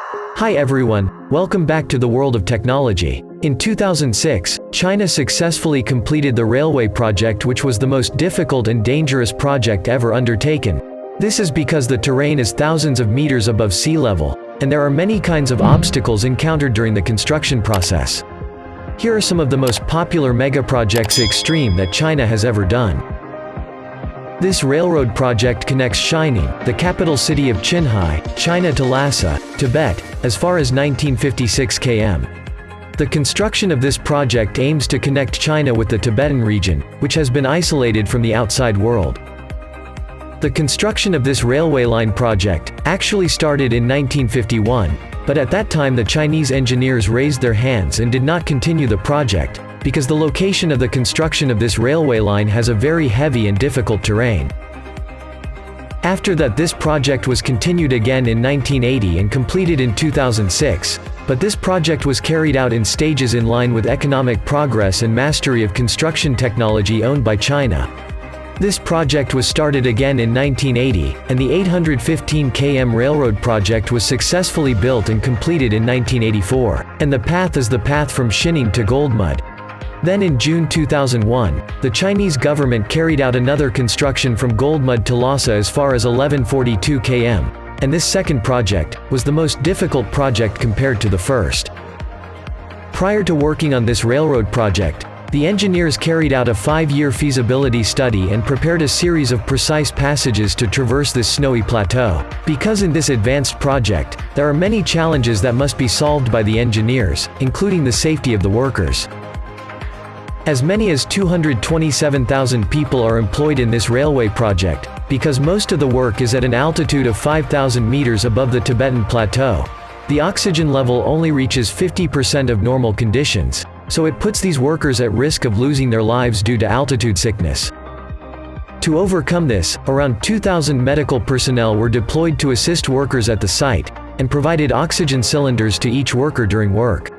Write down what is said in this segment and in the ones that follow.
Hi everyone, welcome back to the world of technology. In 2006, China successfully completed the railway project, which was the most difficult and dangerous project ever undertaken. This is because the terrain is thousands of meters above sea level, and there are many kinds of obstacles encountered during the construction process. Here are some of the most popular mega-projects extreme that China has ever done. This railroad project connects Xining, the capital city of Qinghai, China to Lhasa, Tibet, as far as 1956 km. The construction of this project aims to connect China with the Tibetan region, which has been isolated from the outside world. The construction of this railway line project actually started in 1951, but at that time the Chinese engineers raised their hands and did not continue the project, because the location of the construction of this railway line has a very heavy and difficult terrain. After that, this project was continued again in 1980 and completed in 2006, but this project was carried out in stages in line with economic progress and mastery of construction technology owned by China. This project was started again in 1980, and the 815 km railroad project was successfully built and completed in 1984, and the path is the path from Xining to Goldmud. Then in June 2001, the Chinese government carried out another construction from Goldmud to Lhasa as far as 1142 km, and this second project was the most difficult project compared to the first. Prior to working on this railroad project, the engineers carried out a 5-year feasibility study and prepared a series of precise passages to traverse this snowy plateau. Because in this advanced project, there are many challenges that must be solved by the engineers, including the safety of the workers. As many as 227,000 people are employed in this railway project, because most of the work is at an altitude of 5,000 meters above the Tibetan Plateau. The oxygen level only reaches 50% of normal conditions, so it puts these workers at risk of losing their lives due to altitude sickness. To overcome this, around 2,000 medical personnel were deployed to assist workers at the site, and provided oxygen cylinders to each worker during work.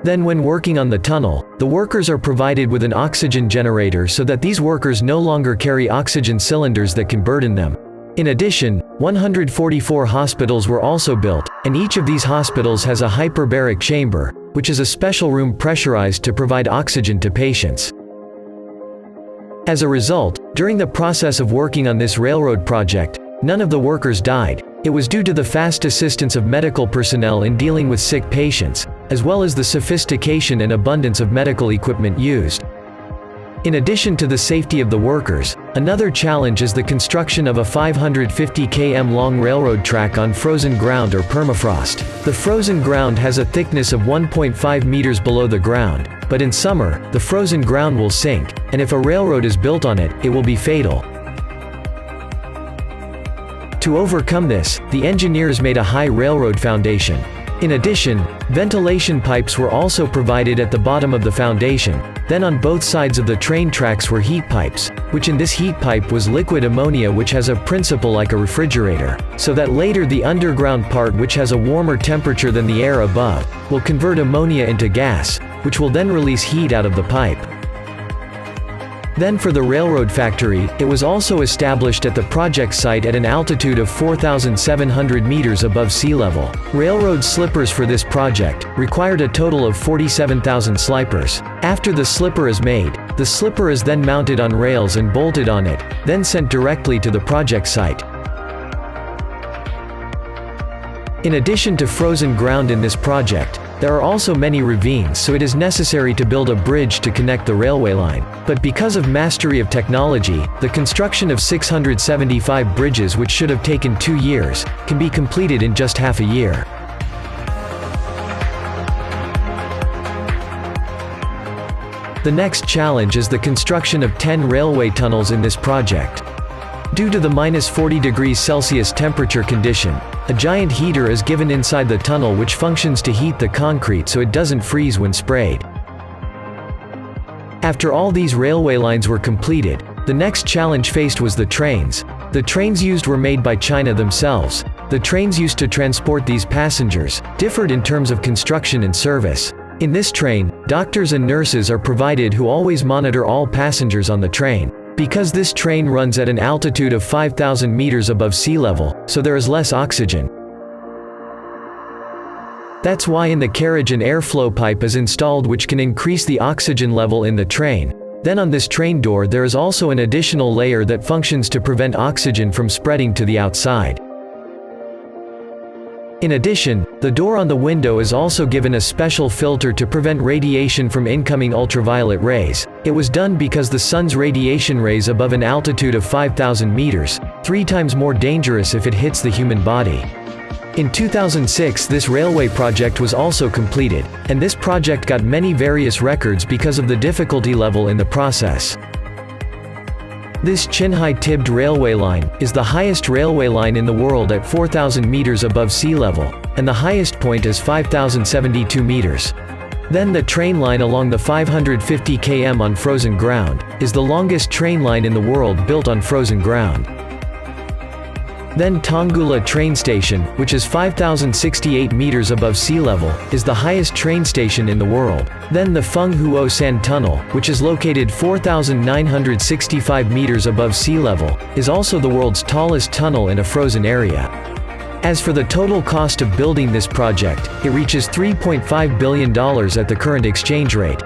Then when working on the tunnel, the workers are provided with an oxygen generator so that these workers no longer carry oxygen cylinders that can burden them. In addition, 144 hospitals were also built, and each of these hospitals has a hyperbaric chamber, which is a special room pressurized to provide oxygen to patients. As a result, during the process of working on this railroad project, none of the workers died. It was due to the fast assistance of medical personnel in dealing with sick patients, as well as the sophistication and abundance of medical equipment used. In addition to the safety of the workers, another challenge is the construction of a 550 km long railroad track on frozen ground or permafrost. The frozen ground has a thickness of 1.5 meters below the ground, but in summer, the frozen ground will sink, and if a railroad is built on it, it will be fatal. To overcome this, the engineers made a high railroad foundation. In addition, ventilation pipes were also provided at the bottom of the foundation. Then on both sides of the train tracks were heat pipes, which in this heat pipe was liquid ammonia, which has a principle like a refrigerator, so that later the underground part, which has a warmer temperature than the air above, will convert ammonia into gas, which will then release heat out of the pipe. Then for the railroad factory, it was also established at the project site at an altitude of 4,700 meters above sea level. Railroad slippers for this project required a total of 47,000 slipers. After the slipper is made, the slipper is then mounted on rails and bolted on it, then sent directly to the project site. In addition to frozen ground in this project, there are also many ravines, so it is necessary to build a bridge to connect the railway line. But because of mastery of technology, the construction of 675 bridges, which should have taken 2 years, can be completed in just half a year. The next challenge is the construction of 10 railway tunnels in this project. Due to the -40°C temperature condition, a giant heater is given inside the tunnel which functions to heat the concrete so it doesn't freeze when sprayed. After all these railway lines were completed, the next challenge faced was the trains. The trains used were made by China themselves. The trains used to transport these passengers differed in terms of construction and service. In this train, doctors and nurses are provided who always monitor all passengers on the train. Because this train runs at an altitude of 5,000 meters above sea level, so there is less oxygen. That's why in the carriage an airflow pipe is installed which can increase the oxygen level in the train. Then on this train door there is also an additional layer that functions to prevent oxygen from spreading to the outside. In addition, the door on the window is also given a special filter to prevent radiation from incoming ultraviolet rays. It was done because the sun's radiation rays above an altitude of 5,000 meters, 3 times more dangerous if it hits the human body. In 2006 this railway project was also completed, and this project got many various records because of the difficulty level in the process. This Qinghai Tibet railway line is the highest railway line in the world at 4,000 meters above sea level, and the highest point is 5,072 meters. Then the train line along the 550 km on frozen ground is the longest train line in the world built on frozen ground. Then Tonggula train station, which is 5,068 meters above sea level, is the highest train station in the world. Then the Fenghuo Sand Tunnel, which is located 4,965 meters above sea level, is also the world's tallest tunnel in a frozen area. As for the total cost of building this project, it reaches $3.5 billion at the current exchange rate.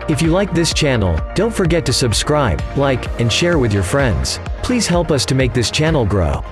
If you like this channel, don't forget to subscribe, like, and share with your friends. Please help us to make this channel grow.